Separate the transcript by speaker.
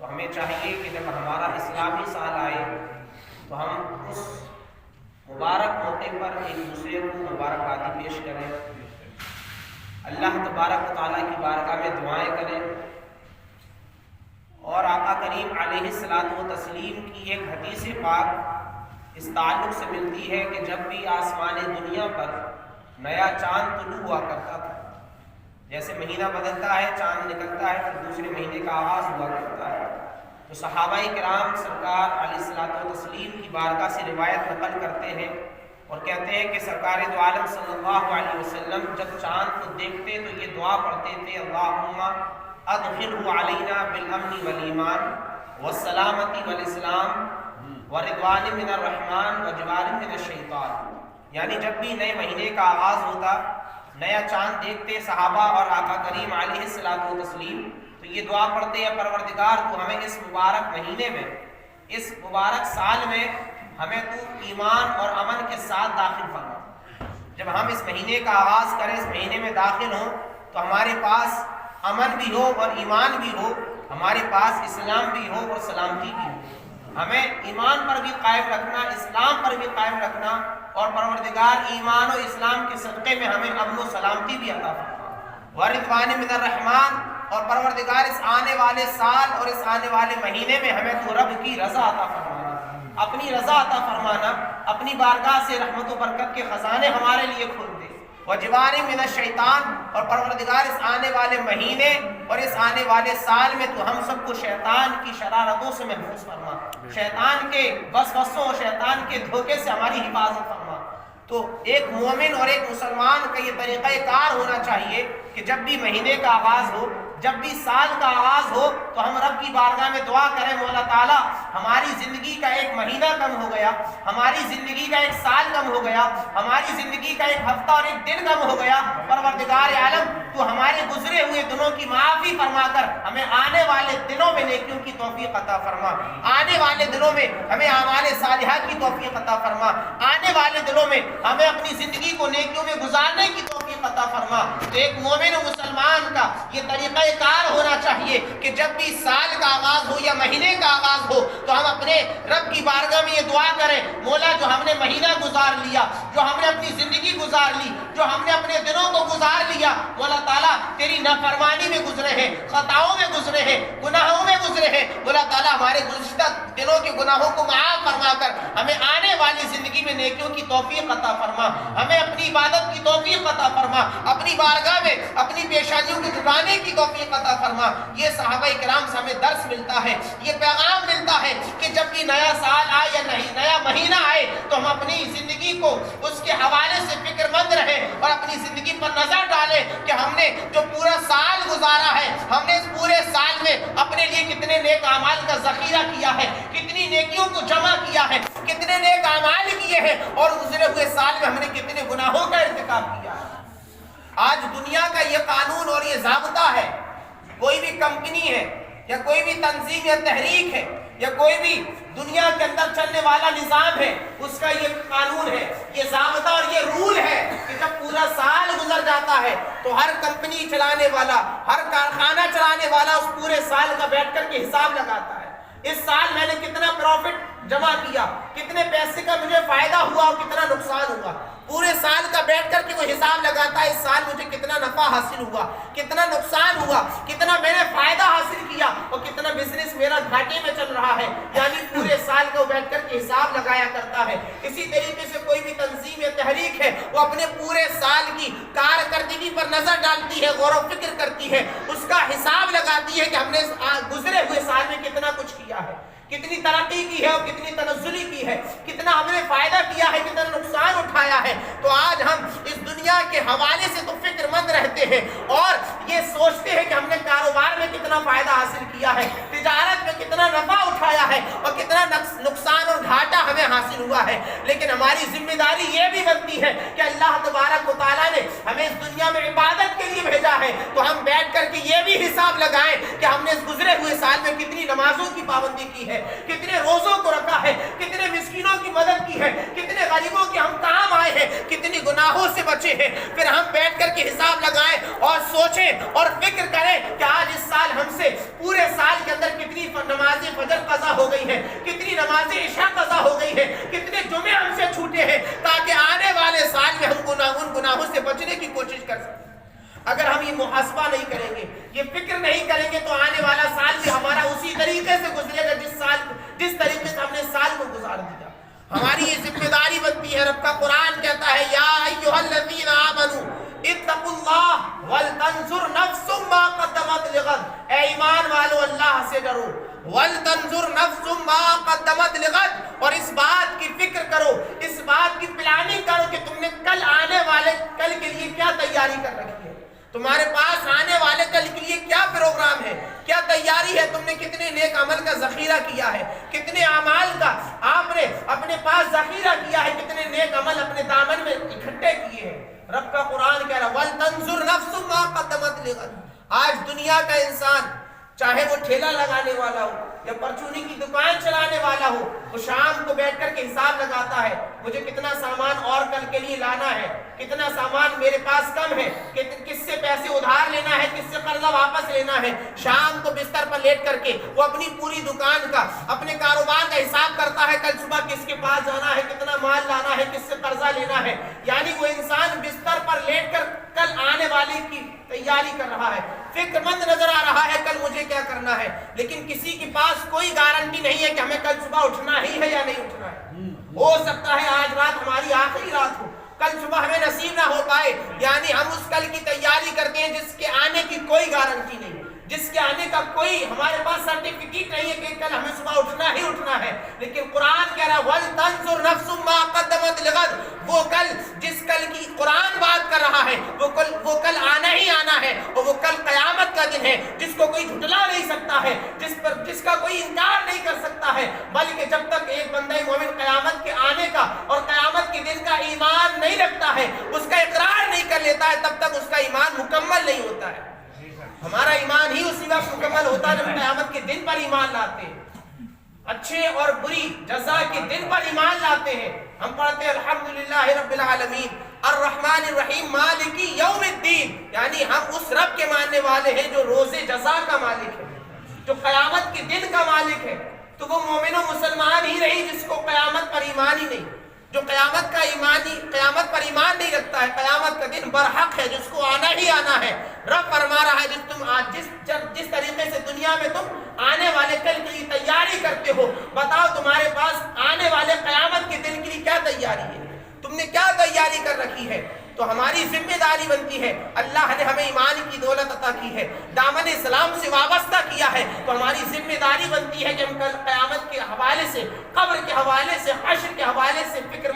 Speaker 1: تو ہمیں چاہیے کہ جب ہمارا اسلامی سال آئے تو ہم اس مبارک موقع پر ایک دوسرے کو مبارکبادی پیش کریں، اللہ تبارک و تعالیٰ کی بارگاہ میں دعائیں کریں، اور آقا کریم علیہ الصلوۃ والتسلیم کی ایک حدیث پاک اس تعلق سے ملتی ہے کہ جب بھی آسمان دنیا پر نیا چاند طلوع ہوا کرتا تھا، جیسے مہینہ بدلتا ہے چاند نکلتا ہے پھر دوسرے مہینے کا آغاز ہوا کرتا ہے، تو صحابہ کرام سرکار علیہ الصلوۃ والتسلیم کی بارگاہ سے روایت نقل کرتے ہیں اور کہتے ہیں کہ سرکار دو عالم صلی اللہ علیہ وسلم جب چاند کو دیکھتے تو یہ دعا پڑھتے تھے، اللہم ادخلہ علینا بالامن والایمان والسلامتی والاسلام ورضوان من الرحمن وجوار من الشیطان۔ یعنی جب بھی نئے مہینے کا آغاز ہوتا، نیا چاند دیکھتے صحابہ اور آقا کریم علیہ الصلوۃ والتسلیم تو یہ دعا پڑھتے ہیں، پروردگار تو ہمیں اس مبارک مہینے میں، اس مبارک سال میں ہمیں تو ایمان اور امن کے ساتھ داخل فرما۔ جب ہم اس مہینے کا آغاز کریں، اس مہینے میں داخل ہوں تو ہمارے پاس امن بھی ہو اور ایمان بھی ہو، ہمارے پاس اسلام بھی ہو اور سلامتی بھی ہو۔ ہمیں ایمان پر بھی قائم رکھنا، اسلام پر بھی قائم رکھنا، اور پروردگار ایمان و اسلام کے صدقے میں ہمیں امن و سلامتی بھی عطا فرما۔ ورضوان من الرحمن، اور پروردگار اس آنے والے سال اور اس آنے والے مہینے میں ہمیں تو رب کی رضا عطا فرمانا، اپنی رضا عطا فرمانا، اپنی بارگاہ سے رحمت و برکت کے خزانے ہمارے لیے کھول دے۔ وجوار من الشیطان، اور پروردگار اس آنے والے مہینے اور اس آنے والے سال میں تو ہم سب کو شیطان کی شرارتوں سے محفوظ فرما، شیطان کے وسوسوں، شیطان کے دھوکے سے ہماری حفاظت فرما۔ تو ایک مومن اور ایک مسلمان کا یہ طریقہ کار ہونا چاہیے کہ جب بھی مہینے کا آغاز ہو، جب بھی سال کا آغاز ہو تو ہم رب کی بارگاہ میں دعا کریں، مولا تعالیٰ ہماری زندگی کا ایک مہینہ کم ہو گیا، ہماری زندگی کا ایک سال کم ہو گیا، ہماری زندگی کا ایک ہفتہ اور ایک دن کم ہو گیا، پروردگار عالم تو ہمارے گزرے ہوئے دنوں کی معافی فرما کر ہمیں آنے والے دنوں میں نیکیوں کی توفیق عطا فرما، آنے والے دنوں میں ہمیں اعمال صالحہ کی توفیق عطا فرما، آنے والے دنوں میں ہمیں اپنی زندگی کو نیکیوں میں گزارنے کی توفیق عطا فرما۔ تو ایک مومن و مسلمان کا یہ طریقہ کار ہونا چاہیے کہ جب بھی سال کا آغاز ہو یا مہینے کا آغاز ہو تو ہم اپنے رب کی بارگاہ میں یہ دعا کریں، مولا جو ہم نے مہینہ گزار لیا، جو ہم نے اپنی زندگی گزار لی، جو ہم نے اپنے دنوں کو گزار لیا، مولا تعالیٰ تیری نافرمانی میں گزرے ہیں، خطاؤں میں گزرے ہیں، گناہوں میں گزرے ہیں، مولا تعالیٰ ہمارے گزشتہ دنوں کے گناہوں کو معاف فرما کر ہمیں آنے والی زندگی میں نیکیوں کی توفیق عطا فرما، ہمیں اپنی عبادت کی توفیق عطا فرما، اپنی بارگاہ میں اپنی پیشانیوں کو جھکانے کی توفیق عطا فرما۔ یہ صحابہ کرام سے ہمیں درس ملتا ہے، یہ پیغام ملتا ہے کہ جب بھی نیا سال آئے یا نیا مہینہ آئے تو ہم اپنی زندگی کو اس کے حوالے سے فکر مند رہیں اور اپنی زندگی پر نظر ڈالیں کہ ہم نے جو پورا سال گزارا ہے، ہم نے اس پورے سال میں اپنے لیے کتنے نیک اعمال کا ذخیرہ کیا ہے، کتنی نیکیوں کو جمع کیا ہے، کتنے نیک اعمال کیے ہیں، اور گزرے ہوئے سال میں ہم نے کتنے گناہوں کا ارتکاب کیا ہے۔ آج دنیا کا یہ قانون اور یہ ضابطہ ہے، کوئی بھی کمپنی ہے یا کوئی بھی تنظیم یا تحریک ہے یا کوئی بھی دنیا کے اندر چلنے والا نظام ہے، اس کا یہ قانون ہے، یہ ضابطہ اور یہ رول ہے کہ جب پورا سال گزر جاتا ہے تو ہر کمپنی چلانے والا، ہر کارخانہ چلانے والا اس پورے سال کا بیٹھ کر کے حساب لگاتا ہے۔ اس سال میں نے کتنا پروفٹ جمع کیا، کتنے پیسے کا مجھے فائدہ ہوا اور کتنا نقصان ہوا، پورے سال کا بیٹھ کر کے وہ حساب لگاتا ہے، اس سال مجھے کتنا نفع حاصل ہوا، کتنا نقصان ہوا، کتنا میں نے فائدہ حاصل کیا اور کتنا بزنس میرا گھاٹے میں چل رہا ہے، یعنی پورے سال کا بیٹھ کر کے حساب لگایا کرتا ہے۔ اسی طریقے سے کوئی بھی تنظیم یا تحریک ہے، وہ اپنے پورے سال کی کارکردگی پر نظر ڈالتی ہے، غور و فکر کرتی ہے، اس کا حساب لگاتی ہے کہ ہم نے گزرے ہوئے سال میں کتنا کچھ کیا ہے، کتنی ترقی کی ہے اور کتنی تنزلی کی ہے، کتنا ہم نے فائدہ کیا ہے، کتنا نقصان اٹھایا ہے۔ تو آج ہم اس دنیا کے حوالے سے تو فکر مند رہتے ہیں اور یہ سوچتے ہیں کہ ہم نے کاروبار میں کتنا فائدہ حاصل کیا ہے، تجارت میں کتنا نفع اٹھایا ہے اور کتنا نقصان اور گھاٹا ہمیں حاصل ہوا ہے، لیکن ہماری ذمہ داری یہ بھی بنتی ہے کہ اللہ تبارک و تعالیٰ نے ہمیں اس دنیا میں عبادت کے لیے بھیجا ہے، تو ہم بیٹھ کر کے یہ بھی حساب لگائیں کہ ہم نے اس گزرے ہوئے سال میں کتنی نمازوں کی پابندی کی ہے، کتنے روزوں کو رکھا ہے، کتنے مسکینوں کی مدد کی ہے، کتنے غریبوں کے ہم کام آئے ہیں، کتنی گناہوں سے بچے ہیں۔ پھر ہم بیٹھ کر کے حساب لگائیں اور سوچیں اور فکر کریں کہ آج اس سال ہم سے پورے سال کے اندر کتنی نماز فجر قضا ہو گئی ہے، کتنی نماز عشاء قضا ہو گئی ہے، کتنے جمعے ہم سے چھوٹے ہیں، تاکہ آنے والے سال میں ہم ان گناہوں سے بچنے کی کوشش کر سکیں۔ اگر ہم یہ محاسبہ نہیں کریں گے، یہ فکر نہیں کریں گے، تو آنے والا سال بھی ہمارا اسی طریقے سے گزرے گا جس طریقے سے ہم نے سال کو گزار دیا۔ ہماری یہ ذمہ داری بنتی ہے۔ رب کا قرآن کہتا ہے یا ایھا الذین آمنوا اتقوا اللہ ولتنظر نفس ما قدمت لغد، اے ایمان والو اللہ سے ڈرو، ولتنظر نفس ما قدمت لغد، اور اس بات کی فکر کرو، اس بات کی پلاننگ کرو کہ تم نے کل آنے والے کل کے لیے کیا تیاری کر رکھی ہے، تمہارے پاس آنے والے کل کے لیے کیا پروگرام ہے، کیا تیاری ہے، تم نے کتنے نیک عمل کا ذخیرہ کیا ہے، کتنے اعمال کا آپ نے اپنے پاس ذخیرہ کیا ہے، کتنے نیک عمل اپنے دامن میں اکٹھے کیے ہیں۔ رب کا قرآن کہہ رہا ہے وَلْتَنْظُرْ نَفْسٌ مَا قَدَّمَتْ لِغَدٍ۔ آج دنیا کا انسان چاہے وہ ٹھیلا لگانے والا ہو یا پرچونی کی دکان چلانے والا ہو، وہ شام کو بیٹھ کر کے حساب لگاتا ہے مجھے کتنا سامان اور کل کے لیے لانا ہے، کتنا سامان میرے پاس کم ہے، کس سے پیسے ادھار لینا ہے، کس سے قرضہ واپس لینا ہے۔ شام کو بستر پر لیٹ کر کے وہ اپنی پوری دکان کا، اپنے کاروبار کا حساب کرتا ہے، کل صبح کس کے پاس جانا ہے، کتنا مال لانا ہے، کس سے قرضہ لینا ہے۔ یعنی وہ انسان بستر پر لیٹ کر کل آنے والے کی تیاری کر رہا ہے، فکر مند نظر آ رہا ہے کل مجھے کیا کرنا ہے، لیکن کسی کے پاس کوئی گارنٹی نہیں ہے کہ ہمیں کل صبح اٹھنا ہی ہے یا نہیں اٹھنا ہے۔ ہو سکتا ہے آج رات ہماری آخری رات ہو، کل صبح ہمیں نصیب نہ ہو پائے، یعنی ہم اس کل کی تیاری کرتے ہیں جس کے آنے کی کوئی گارنٹی نہیں، جس کے آنے کا کوئی ہمارے پاس سرٹیفکیٹ نہیں ہے کہ کل ہمیں صبح اٹھنا ہی اٹھنا ہے۔ لیکن قرآن کہہ رہا ہے وَلْتَنْظُرْ نَفْسٌ مَا قَدَّمَتْ لِغَدٍ، وہ کل جس کل کی قرآن بات کر رہا ہے وہ کل آنا ہی آنا ہے، اور وہ کل قیامت کا دن ہے جس کو کوئی جھٹلا نہیں سکتا ہے، جس کا کوئی انکار نہیں کر سکتا ہے، بلکہ جب تک ایک بندہ مومن قیامت کے آنے کا اور قیامت کے دن کا ایمان نہیں رکھتا ہے، اس کا اقرار نہیں کر لیتا ہے، تب تک اس کا ایمان مکمل نہیں ہوتا ہے۔ ہمارا ایمان ہی اسی وقت مکمل ہوتا ہے جب قیامت کے دن پر ایمان لاتے ہیں، اچھے اور بری جزا کے دن پر ایمان لاتے ہیں۔ ہم پڑھتے ہیں الحمدللہ رب العالمین الرحمن الرحیم مالکی یوم الدین، یعنی ہم اس رب کے ماننے والے ہیں جو روز جزا کا مالک ہے، جو قیامت کے دن کا مالک ہے۔ تو وہ مومن و مسلمان ہی رہی جس کو قیامت پر ایمان ہی نہیں، جو قیامت پر ایمان نہیں رکھتا ہے، قیامت کا دن برحق ہے جس کو آنا ہی آنا ہے۔ رب فرما رہا ہے جس طریقے سے دنیا میں تم آنے والے کل کے لیے تیاری کرتے ہو، بتاؤ تمہارے پاس آنے والے قیامت کے دن کے لیے کیا تیاری ہے، تم نے کیا تیاری کر رکھی ہے۔ تو ہماری ذمہ داری بنتی ہے، اللہ نے ہمیں ایمان کی دولت عطا کی ہے، دامن اسلام سے وابستہ کیا ہے، تو ہماری ذمہ داری بنتی ہے کہ ہم کل قیامت کے حوالے سے، قبر کے حوالے سے، حشر کے حوالے سے فکر